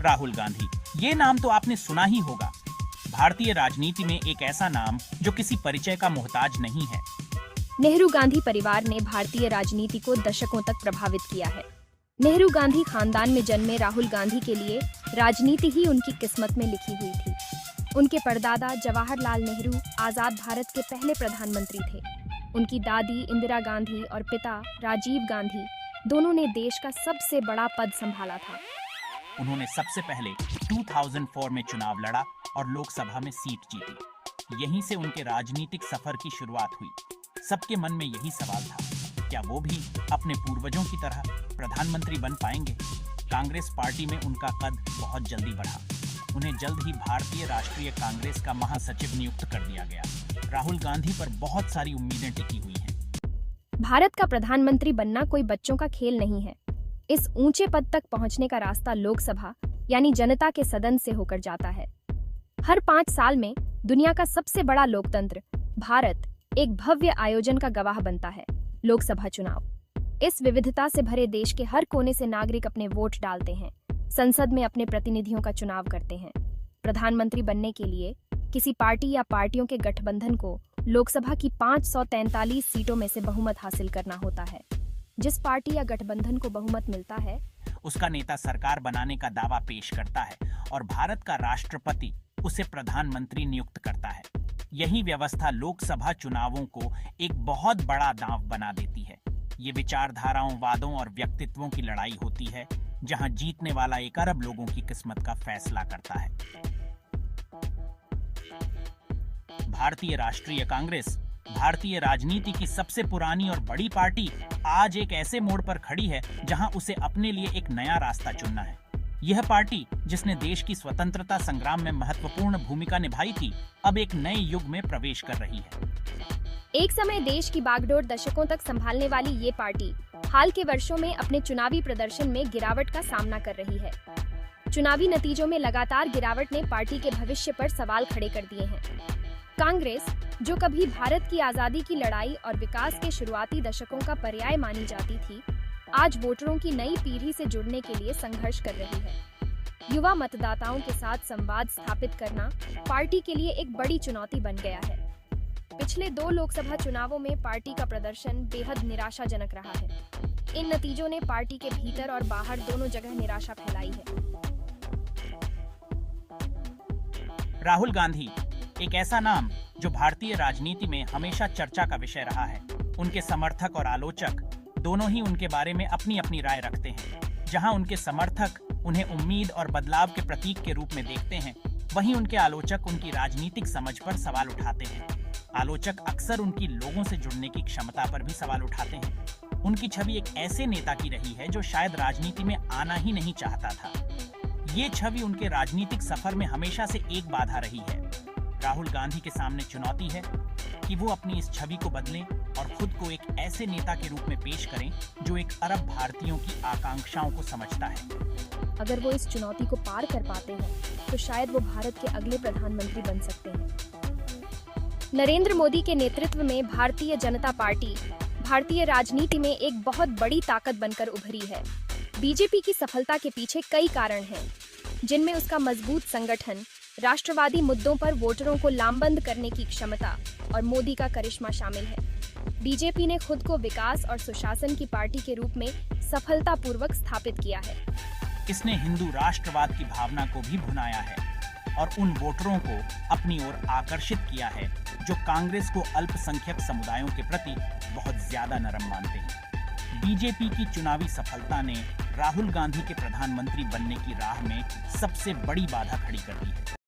राहुल गांधी, ये नाम तो आपने सुना ही होगा। भारतीय राजनीति में एक ऐसा नाम जो किसी परिचय का मोहताज नहीं है। नेहरू गांधी परिवार ने भारतीय राजनीति को दशकों तक प्रभावित किया है। नेहरू गांधी खानदान में जन्मे राहुल गांधी के लिए राजनीति ही उनकी किस्मत में लिखी हुई थी। उनके परदादा जवाहरलाल नेहरू आजाद भारत के पहले प्रधानमंत्री थे। उनकी दादी इंदिरा गांधी और पिता राजीव गांधी दोनों ने देश का सबसे बड़ा पद संभाला था। उन्होंने सबसे पहले 2004 में चुनाव लड़ा और लोकसभा में सीट जीती। यहीं से उनके राजनीतिक सफर की शुरुआत हुई। सबके मन में यही सवाल था, क्या वो भी अपने पूर्वजों की तरह प्रधानमंत्री बन पाएंगे? कांग्रेस पार्टी में उनका कद बहुत जल्दी बढ़ा। उन्हें जल्द ही भारतीय राष्ट्रीय कांग्रेस का महासचिव नियुक्त कर दिया गया। राहुल गांधी पर बहुत सारी उम्मीदें टिकी हुई हैं। भारत का प्रधानमंत्री बनना कोई बच्चों का खेल नहीं है। इस ऊंचे पद तक पहुंचने का रास्ता लोकसभा यानी जनता के सदन से होकर जाता है। हर 5 साल में दुनिया का सबसे बड़ा लोकतंत्र भारत एक भव्य आयोजन का गवाह बनता है, लोकसभा चुनाव। इस विविधता से भरे देश के हर कोने से नागरिक अपने वोट डालते हैं, संसद में अपने प्रतिनिधियों का चुनाव करते हैं। प्रधानमंत्री बनने के लिए किसी पार्टी या पार्टियों के गठबंधन को लोकसभा की 543 सीटों में से बहुमत हासिल करना होता है। जिस पार्टी या गठबंधन को बहुमत मिलता है, उसका नेता सरकार बनाने का दावा पेश करता है और भारत का राष्ट्रपति उसे प्रधानमंत्री नियुक्त करता है। यही व्यवस्था लोकसभा चुनावों को एक बहुत बड़ा दांव बना देती है। ये विचारधाराओं, वादों और व्यक्तित्वों की लड़ाई होती है, जहां जीतने वाला 1 अरब लोगों की किस्मत का फैसला करता है। भारतीय राष्ट्रीय कांग्रेस, भारतीय राजनीति की सबसे पुरानी और बड़ी पार्टी, आज एक ऐसे मोड़ पर खड़ी है जहां उसे अपने लिए एक नया रास्ता चुनना है। यह पार्टी, जिसने देश की स्वतंत्रता संग्राम में महत्वपूर्ण भूमिका निभाई थी, अब एक नए युग में प्रवेश कर रही है। एक समय देश की बागडोर दशकों तक संभालने वाली ये पार्टी हाल के वर्षों में अपने चुनावी प्रदर्शन में गिरावट का सामना कर रही है। चुनावी नतीजों में लगातार गिरावट ने पार्टी के भविष्य पर सवाल खड़े कर दिए हैं। कांग्रेस, जो कभी भारत की आजादी की लड़ाई और विकास के शुरुआती दशकों का पर्याय मानी जाती थी, आज वोटरों की नई पीढ़ी से जुड़ने के लिए संघर्ष कर रही है। युवा मतदाताओं के साथ संवाद स्थापित करना पार्टी के लिए एक बड़ी चुनौती बन गया है। पिछले 2 लोकसभा चुनावों में पार्टी का प्रदर्शन बेहद निराशाजनक रहा है। इन नतीजों ने पार्टी के भीतर और बाहर दोनों जगह निराशा फैलाई है। राहुल गांधी एक ऐसा नाम जो भारतीय राजनीति में हमेशा चर्चा का विषय रहा है। उनके समर्थक और आलोचक दोनों ही उनके बारे में अपनी अपनी राय रखते हैं। जहां उनके समर्थक उन्हें उम्मीद और बदलाव के प्रतीक के रूप में देखते हैं, वहीं उनके आलोचक उनकी राजनीतिक समझ पर सवाल उठाते हैं। आलोचक अक्सर उनकी लोगों से जुड़ने की क्षमता पर भी सवाल उठाते हैं। उनकी छवि एक ऐसे नेता की रही है जो शायद राजनीति में आना ही नहीं चाहता था। ये छवि उनके राजनीतिक सफर में हमेशा से एक बाधा रही है। राहुल गांधी के सामने चुनौती है कि वो अपनी इस छवि को बदलें और खुद को एक ऐसे नेता के रूप में पेश करें जो 1 अरब भारतीयों की आकांक्षाओं को समझता है। अगर वो इस चुनौती को पार कर पाते हैं, तो शायद वो भारत के अगले प्रधानमंत्री बन सकते हैं। नरेंद्र मोदी के नेतृत्व में भारतीय जनता पार्टी भारतीय राजनीति में एक बहुत बड़ी ताकत बनकर उभरी है। बीजेपी की सफलता के पीछे कई कारण हैं, जिनमें उसका मजबूत संगठन, राष्ट्रवादी मुद्दों पर वोटरों को लामबंद करने की क्षमता और मोदी का करिश्मा शामिल है। बीजेपी ने खुद को विकास और सुशासन की पार्टी के रूप में सफलतापूर्वक स्थापित किया है। इसने हिंदू राष्ट्रवाद की भावना को भी भुनाया है और उन वोटरों को अपनी ओर आकर्षित किया है जो कांग्रेस को अल्पसंख्यक समुदायों के प्रति बहुत ज्यादा नरम मानते हैं। बीजेपी की चुनावी सफलता ने राहुल गांधी के प्रधानमंत्री बनने की राह में सबसे बड़ी बाधा खड़ी कर दी है।